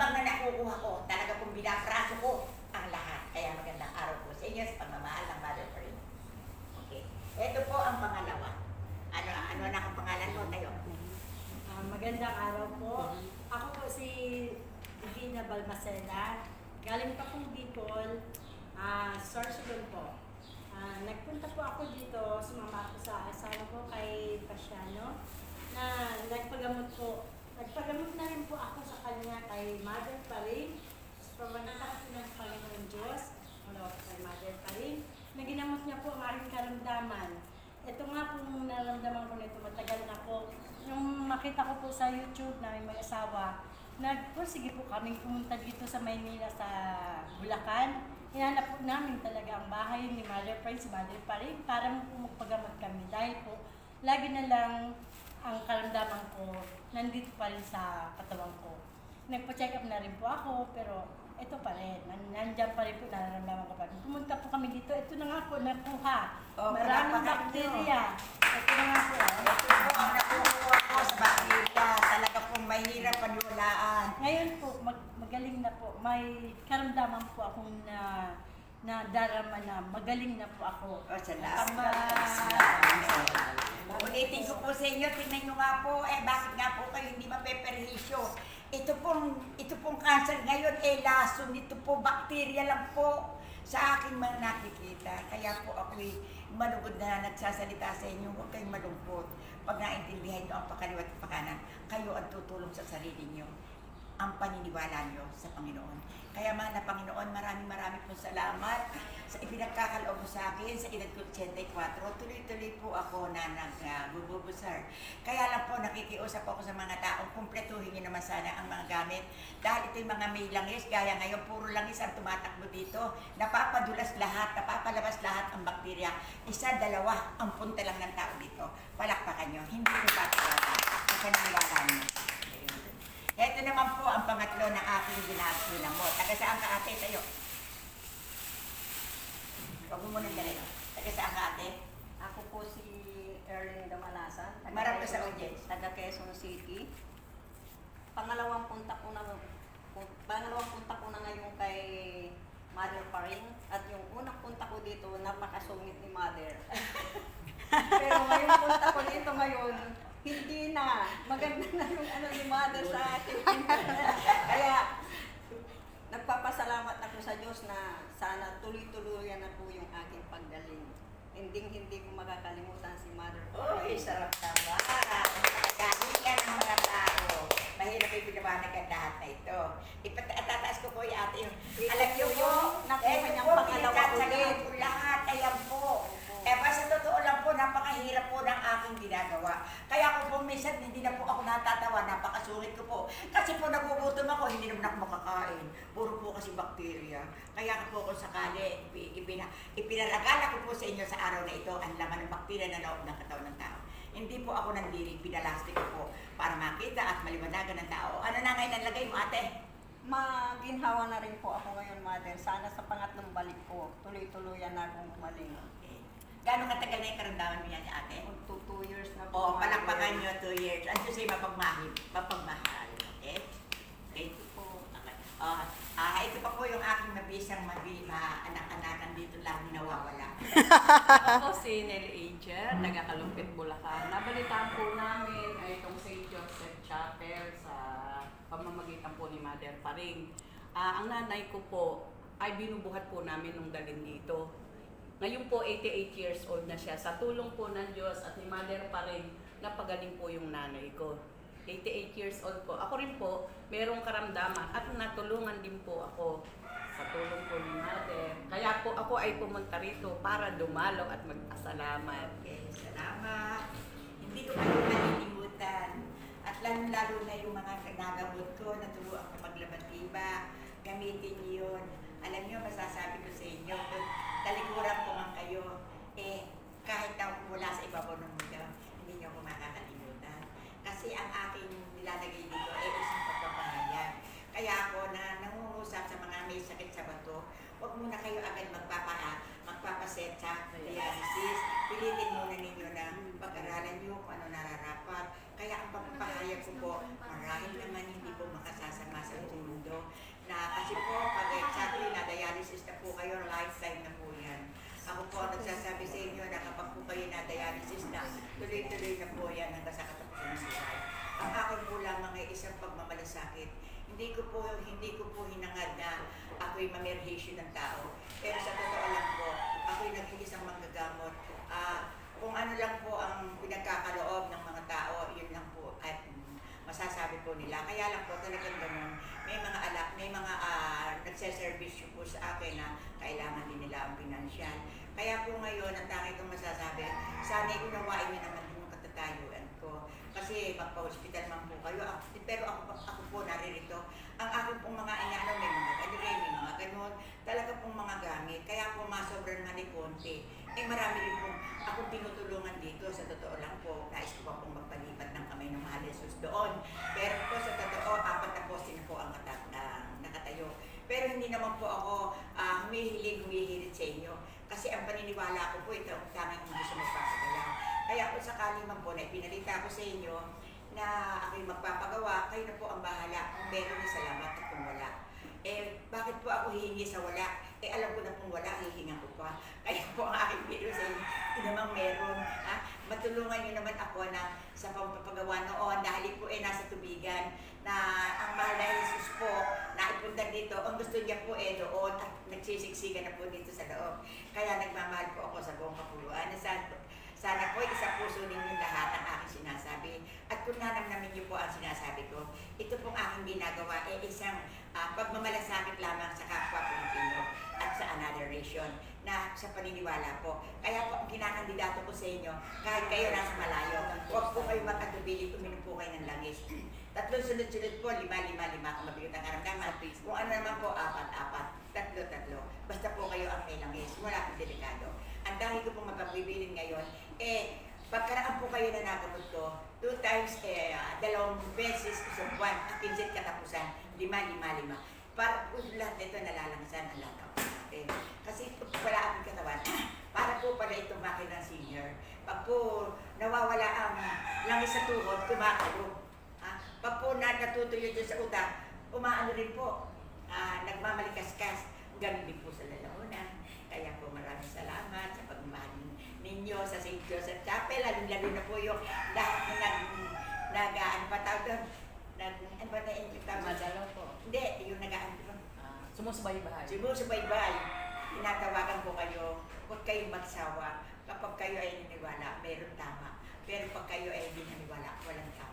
timbang na nakukuha ko, talaga pong binapraso ko ang lahat. Kaya magandang araw po sa inyo sa pagmamahal ng Mother pa rin. Okay. Ito po ang pangalawa. Ano na ang pangalan mo tayo? Magandang araw po. Ako po si Divina Balmaceda. Galing pa pong Bicol, Sorsogon po. Nagpunta po ako dito, sumama ako sa asawa ko kay Pasiano na nagpagamot po. Nagpagamot na rin po ako sa kanya kay Mother pa rin. Sa pamamagitan ng Panginoon Diyos, wala po kay Mother pa rin. Naginamot niya po ang aking karamdaman. Ito nga po nung naramdaman ko nito, matagal na po. Yung makita ko po sa YouTube na may asawa, sige po kaming pumunta dito sa Maynila sa Bulacan. Hinanap po namin talaga ang bahay ni Mother Prince, Mother pa rin, para magpagamot kami. Dahil po, lagi na lang ang karamdaman ko nandito pa rin sa katawan ko. Nagpa-check up na rin po ako, pero ito pa rin. Nandiyan pa rin po, nararamdaman ko pa rin. Pumunta po kami dito, ito na nga po, nakuha. Maraming bakterya. Ito na nga po. Ito po ang nakukuha ko sa bakterya. Talaga pong mahirap paniwalaan. Ngayon po, magaling na po. May karamdaman po akong na darama na magaling na po ako. Ulitin ko po sa inyo, tingnan nyo nga po, bakit nga po kayo hindi mapeperhisyo? Ito pong cancer ngayon, lason, ito po, bakterya lang po sa aking mga nakikita. Kaya po ako'y malugod na nagsasalita sa inyo, huwag kayong malungkot. Pag naintindihan nyo ang pakaliwat at pakanan, kayo ang tutulong sa sarili nyo, ang paniniwala nyo sa Panginoon. Kaya mga na Panginoon, maraming pong salamat sa ipinagkakaloob mo sa akin sa edad ko 84. Tuloy-tuloy po ako na nagbubusar. Kaya lang po nakikiusap ako sa mga taong kumpletuhin nyo naman sana ang mga gamit. Dahil ito yung mga may langis, gaya ngayon puro langis ang tumatakbo dito. Napapadulas lahat, napapalabas lahat ang bakterya. Isa, dalawa, ang punta lang ng tao dito. Palakpakan nyo, hindi nyo papalala ang paniniwala nyo. Ito naman po ang pangatlo na aking ginamot. Taga saan ka ate tayo? Huwag mo munang galing. Taga saan ka ate? Ako po si Erling Damalasan. Marami sa audience. Taga Quezon City. Pangalawang punta ko na ngayon kay Mother Paring. At yung unang punta ko dito, napakasungit ni Mother. Pero ngayong punta ko dito ngayon, hindi na. Maganda na yung ni Mother sa akin. Kaya, nagpapasalamat ako sa Diyos na sana tuloy-tuloyan na po yung aking paggaling. Hindi ko makakalimutan si Mother. Uy, sarap naman. Kahiyan ng mga tao. Mahirap yung pinabanag ang lahat na ito. Tataas ko po yung ate yung, alam niyo po, nakuha niyang pangalawa ulit. Po lahat, ayan po. Sa totoo lang po, napakahirap po ng aking ginagawa. Kaya ako po minsan, hindi na po ako natatawa, napakasulit ko po. Kasi po nagugutom ako, hindi naman ako makakain. Puro po kasi bakterya. Kaya po kung sakali, ipinaragala ko po sa inyo sa araw na ito ang laman ng bakterya na loob ng katawan ng tao. Hindi po ako nandiri, pinalastik ko po para makita at maliwanagan ng tao. Ano na ngayon ang lagay mo ate? Maginhawa na rin po ako ngayon, Mother. Sana sa pangatlong balik ko, tuloy-tuloyan na akong gumaling. Okay. Gano'ng katagal na yung karamdaman mo yan ate? 2 years na po. Oo, palakpakan nyo 2 years. Ano sa'yo mapagmahal? Okay? Thank you po. Okay. Ito pa po yung aking mabisang anak-anakan dito lang nawawala. Ako si Nelly Ager, taga-Kalumpit, Bulacan. Nabalitaan po namin ay itong St. Joseph Chapel sa pamamagitan po ni Mother Paring. Ang nanay ko po ay binubuhat po namin nung dalhin dito. Ngayon po 88 years old na siya. Sa tulong po ng Diyos at ni Mother Paring, napagaling po yung nanay ko. 88 years old po. Ako rin po, merong karamdaman at natulungan din po ako sa tulong po ni Mother. Kaya po ako ay pumunta rito para dumalaw at magpasalamat. Okay, salamat. Hindi ko kayo malilimutan. At lalo na yung mga nagamot ko, naturuan ko maglabatiba. Gamitin niyo yun. Alam niyo, masasabi ko sa inyo, kung talikuran ko man kayo, kahit na mula sa ibabaw ng mundo, hindi niyo ako makakalimutan. Kasi ang aking nilalagay dito ay isang pagpapahayag. Kaya ako na nangungusap sa mga may sakit sa bato, huwag muna kayo agad magpapase reseta, dialysis, pilitin muna ninyo na pag-aralan nyo kung ano nararapat. Kaya ang pagpapahayag ko po, marahil naman hindi po makasasama sa mundo na kasi po pag exactly na dialysis na po kayo, lifetime na po yan. Ako po ang nagsasabi sa inyo na kapag po kayo na dialysis na, tuloy-tuloy na po yan hanggang sa katapusan ng buhay. Ang akin po lamang ay isang pagmamalasakit. Hindi ko po hinangad na ako'y mamerhisyo ng tao. Pero sa totoo lang po, ako'y naging isang manggagamot. Kung ano lang po ang pinagkakaloob ng mga tao, yun lang po at masasabi po nila. Kaya lang po talagang ganun. May mga nagseservisyo po sa akin na kailangan din nila ang pinansyal. Kaya po ngayon, ang tanging kong masasabi, sana unawain niyo naman yung katatayuan ko. Kasi magpa-hospital man po kayo. Pero ako po naririto. Ang akin pong mga inaano, may mga kanilay, may mga ganun. Talaga pong mga gamit. Kaya po masobra naman ni konti. Marami rin pong akong tinutulungan dito. Sa totoo lang po, nais ko pa pong magpalipat ng kamay ng Mahal Jesus doon. Pero po sa totoo, 4 na poste na po ang nakatayo. Pero hindi naman po ako humihilig sa inyo. Kasi ang paniniwala ko po, ito ang tanging hindi siya magpapagawa. Kaya kung sakali man po na ipinalita ko sa inyo na ako'y magpapagawa, kayo na po ang bahala. Kung meron ni salamat at kung wala. Bakit po ako hihingi sa wala? Alam ko na kung wala, hihingan ko pa. Kaya po ang aking biro sa inyo, ito namang meron. Matulungan niyo naman ako na sa pagpapagawa noon dahil po nasa tubigan na ang Mahal na Jesus po na ipunta dito. Ang gusto niya po doon at nagsisiksikan na po dito sa loob. Kaya nagmamahal po ako sa buong kapuluan. Sana po isa puso ninyo lahat ang aking sinasabi. At kung nanamnamin niyo po ang sinasabi ko, ito pong aking ginagawa isang pagmamalasakit lamang sa kapwa Pilipino at sa another nation na sa paniniwala po. Kaya po ang kinakandidato ko sa inyo, kahit kayo nasa malayo, huwag po kayo mag-atubili, uminom po kayo ng langis. 3 sunod-sunod po, 5, kung mabigot ang karamdaman. Kung ano naman po, 4, 3. Basta po kayo ang may langis, wala pong delikado. Ang dahil ko pong mapabibilin ngayon, pagkaraan po kayo na nagamot ko, 2 times, 2 beses sa buwan, at 15 katapusan, 5. Para po lahat nito nalalangsan ang lahat po natin. Kasi ito pala ang katawan, para po pala itong makina senior. Pag po nawawala ang langis sa tuhod, kumakalo. Pag po natutuyo dyan sa utak, umaano rin po, nagmamalikaskas. Ganun din po sa lalaunan. Kaya po maraming salamat sa pagmamahal ninyo sa St. Joseph Chapel. Lalo na po yung lahat na Madalaw po. Hindi, yung nag-aano. Sumusubaybay. Sumusubaybay. Tinatawagan po kayo, huwag kayong magsawa. Kapag kayo ay naniwala, meron tama. Pero pag kayo ay hindi naniwala, walang tama.